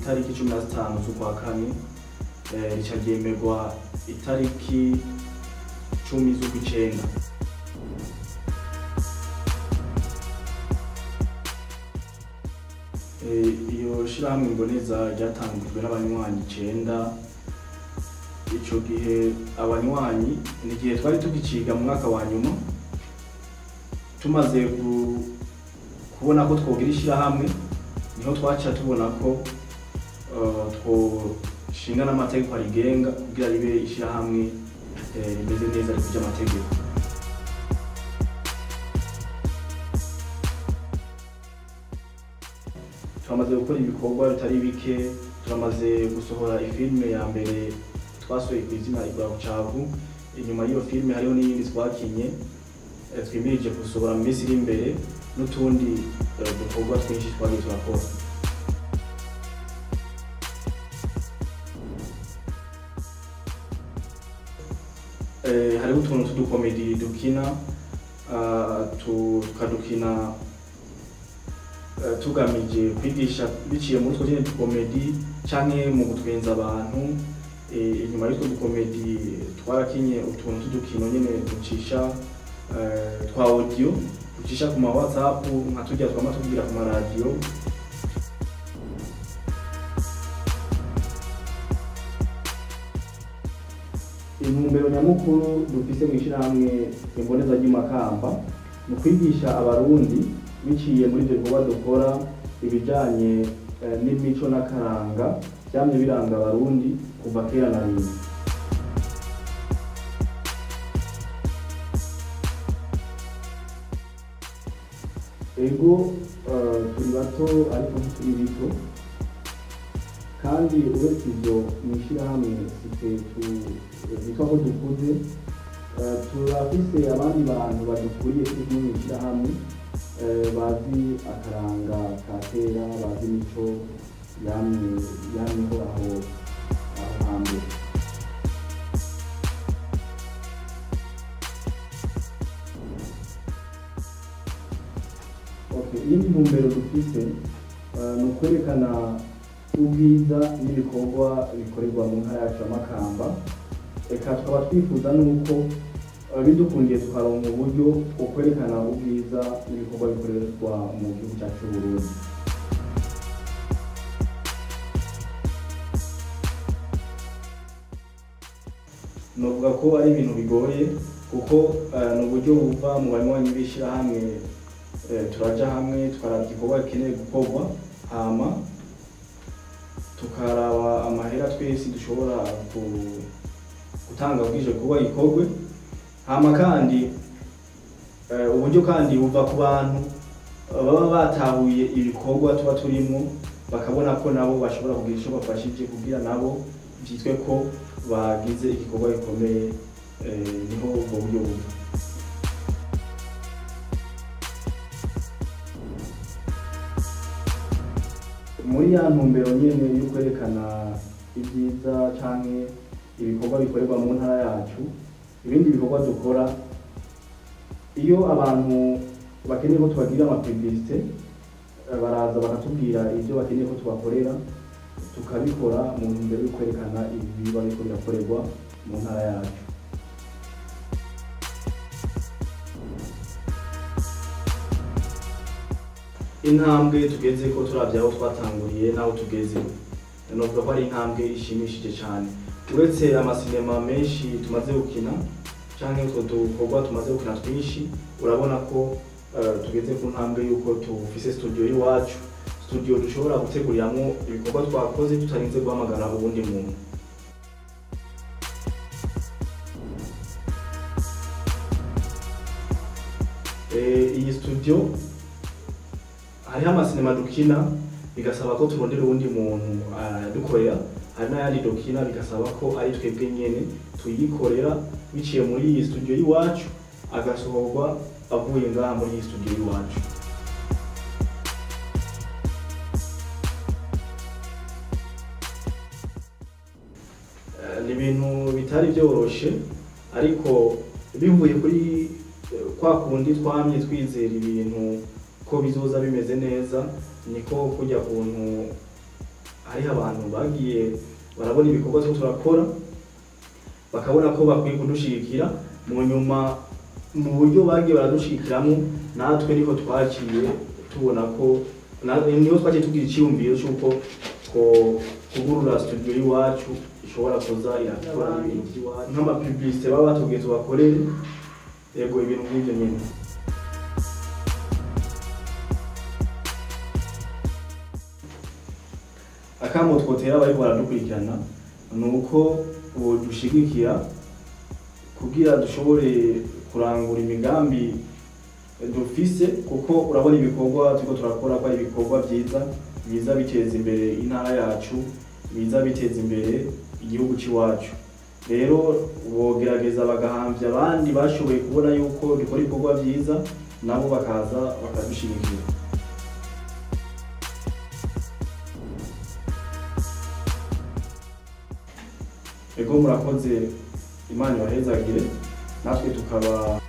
itariki 15 z'ukwa kane, rica ryemerwa itariki 10 z'ukwicenda. Iyo shirahamwe Imboneza ryatangujwe n'abanywanyi 9. Ico gihe abanywanyi ni gihe twari tugiciga mu mwaka wa nyuma, tumaze kubona ko twogira ishirahamwe, niho twaca tubona ko twoshinga n'amategeko arigenga kugira ribe ishirahamwe rimeze neza rikuje amategeko. Turamaze gukora ibikorwa bitari bike, turamaze gusohora ifilme ya mbere twasohoye kw'izina Igura Bucagu. Inyuma y'iyo filme hariho n'iyindi twakinye twimirije gusohora mu minsi iri imbere, n'utundi dukorwa twinshi twagiye turakora. Hariho utuntu tw'udukomedi dukina, tukadukina tugamije kwigisha biciye muri utwo nyene dukomedi canke mu gutwenza abantu. Inyuma y'utwo dukomedi twarakinye utuntu tw'udukino nyene ducisha twa audio, ducisha ku ma WhatsApp nka turya twama tuvugira ku maradiyo. Intumbero nyamukuru dufise mw'ishirahamwe Imboneza ry'Imakamba ni kwigisha abarundi biciye muri ivyo bikorwa dukora ibijanye n'imico n'akaranga vyamye biranga abarundi kuva kera na rino. Ego turi bato ariko ntituri bito, kandi uretse ivyo mw'ishirahamwe bitwa ko dukuze, turafise abandi bantu badukuriye turi mw'ishirahamwe bazi akaranga ka kera, bazi imico yamyeho aho hambere. Iyindi ntumbero dufise ni ukwerekana ubwiza n'ibikorwa bikorerwa mu ntara yacu ya Makamba. Eka tukaba twifuza nuko bidukundiye tukaronka uburyo bwo kwerekana ubwiza n'ibikorwa bikorerwa mu gihugu cyacu Burundi. Novuga ko ari ibintu bigoye kuko ni uburyo buva mu banywanyi b'ishirahamwe. Turaja hamwe tukaraba igikorwa gikeneye gukorwa, hama tukaraba amahera twese dushobora gutanga bwije kuba gikorwe. Hama kandi uburyo kandi buva ku bantu baba batahuye ibikorwa tuba turimo, bakabona ko nabo bashobora kugira ico bafashije kugira nabo vyitwe ko bagize igikorwa gikomeye. Niho ubwo buryo buva. Muri ya ntumbero nyene yo kwerekana ibyiza canke ibikorwa bikorerwa mu ntara yacu, ibindi bikorwa dukora, iyo abantu bakeneye ko tubagira amapublicité baraza bakatubwira ivyo bakeneye ko tubakorera, tukabikora mu ntumbero yo kwerekana ibiba biriko birakorerwa mu ntara yacu. Intambwe tugeze ko turavye aho twatanguriye naho tugeze, novuga ko ari intambwe ishimishije cane. Uretse amasinema menshi tumaze gukina canke utwo dukorwa tumaze gukina twinshi, urabona ko tugeze ku ntambwe yuko tufise studio y'iwacu, studio dushobora guteguriramwo ibikorwa twakoze tutarinze guhamagara ubundi muntu. Iyi studio hariho amasinema dukina bigasaba ko turondera uwundi muntu dukorera, hari n'ayandi dukina bigasaba ko ari twebwe nyene tuyikorera biciye muri iyi studio y'iwacu, agasohorwa avuye ngaha muri iyi studio y'iwacu. Ni ibintu bitari byoroshe, ariko bivuye kuri kwa kundi twamye twizera ibintu ko bizoza bimeze neza, niko kujya kuntu hariho abantu bagiye barabona ibikorwa two turakora bakabona ko bakwiye kudushigikira, mu nyuma mu buryo bagiye baradushikiramwo natwe niho twaciye tubona ko niho twaciye tugira icyiyumviro cy'uko kugurura studio y'iwacu ishobora kuza irakora ibintu by'iwacu nk'amapublicité baba batubwiye tubakorere, yego ibintu nk'ibyo nyine. Akamo twotera bariko baradukurikirana ni uko dushigikira kugira dushobore kurangura imigambi dufise, kuko urabona ibikorwa turiko turakora ko ari ibikorwa biza biteza imbere intara yacu, biza biteza imbere igihugu c'iwacu. Rero bogerageza bagahamvya abandi bashoboye kubona yuko dukora ibikorwa vyiza, nabo bakaza bakadushigikira. Ego murakoze, Imana ibahezagire, natwe tukaba